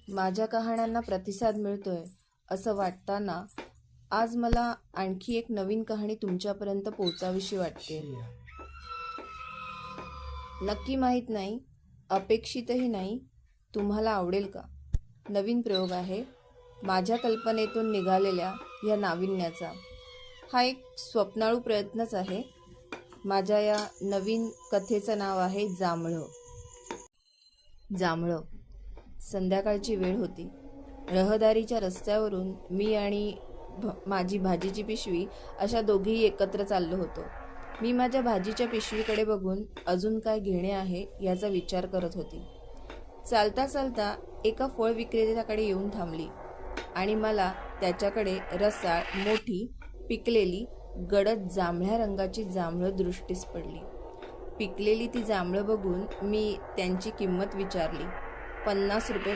माझ्या कहाण्यांना प्रतिसाद मिळतोय असं वाटताना आज मला आणखी एक नवीन कहाणी तुमच्यापर्यंत पोहोचावीशी वाटते. नक्की माहीत नाही, अपेक्षितही नाही, तुम्हाला आवडेल का. नवीन प्रयोग आहे माझ्या कल्पनेतून निघालेल्या या नाविन्याचा. हा एक स्वप्नाळू प्रयत्नच आहे. माझ्या या नवीन कथेचं नाव आहे जांभळं. जांभळं. संध्याकाळची वेळ होती. रहदारीच्या रस्त्यावरून मी आणि माझी भाजीची पिशवी अशा दोघेही एकत्र चाललो होतो. मी माझ्या भाजीच्या पिशवीकडे बघून अजून काय घेणे आहे याचा विचार करत होती. चालता चालता एका फळ विक्रेत्याकडे येऊन थांबली आणि मला त्याच्याकडे रसाळ, मोठी, पिकलेली, गडद जांभळ्या रंगाची जांभळं दृष्टीस पडली. पिकलेली ती जांभळं बघून मी त्यांची किंमत विचारली. 50 रुपये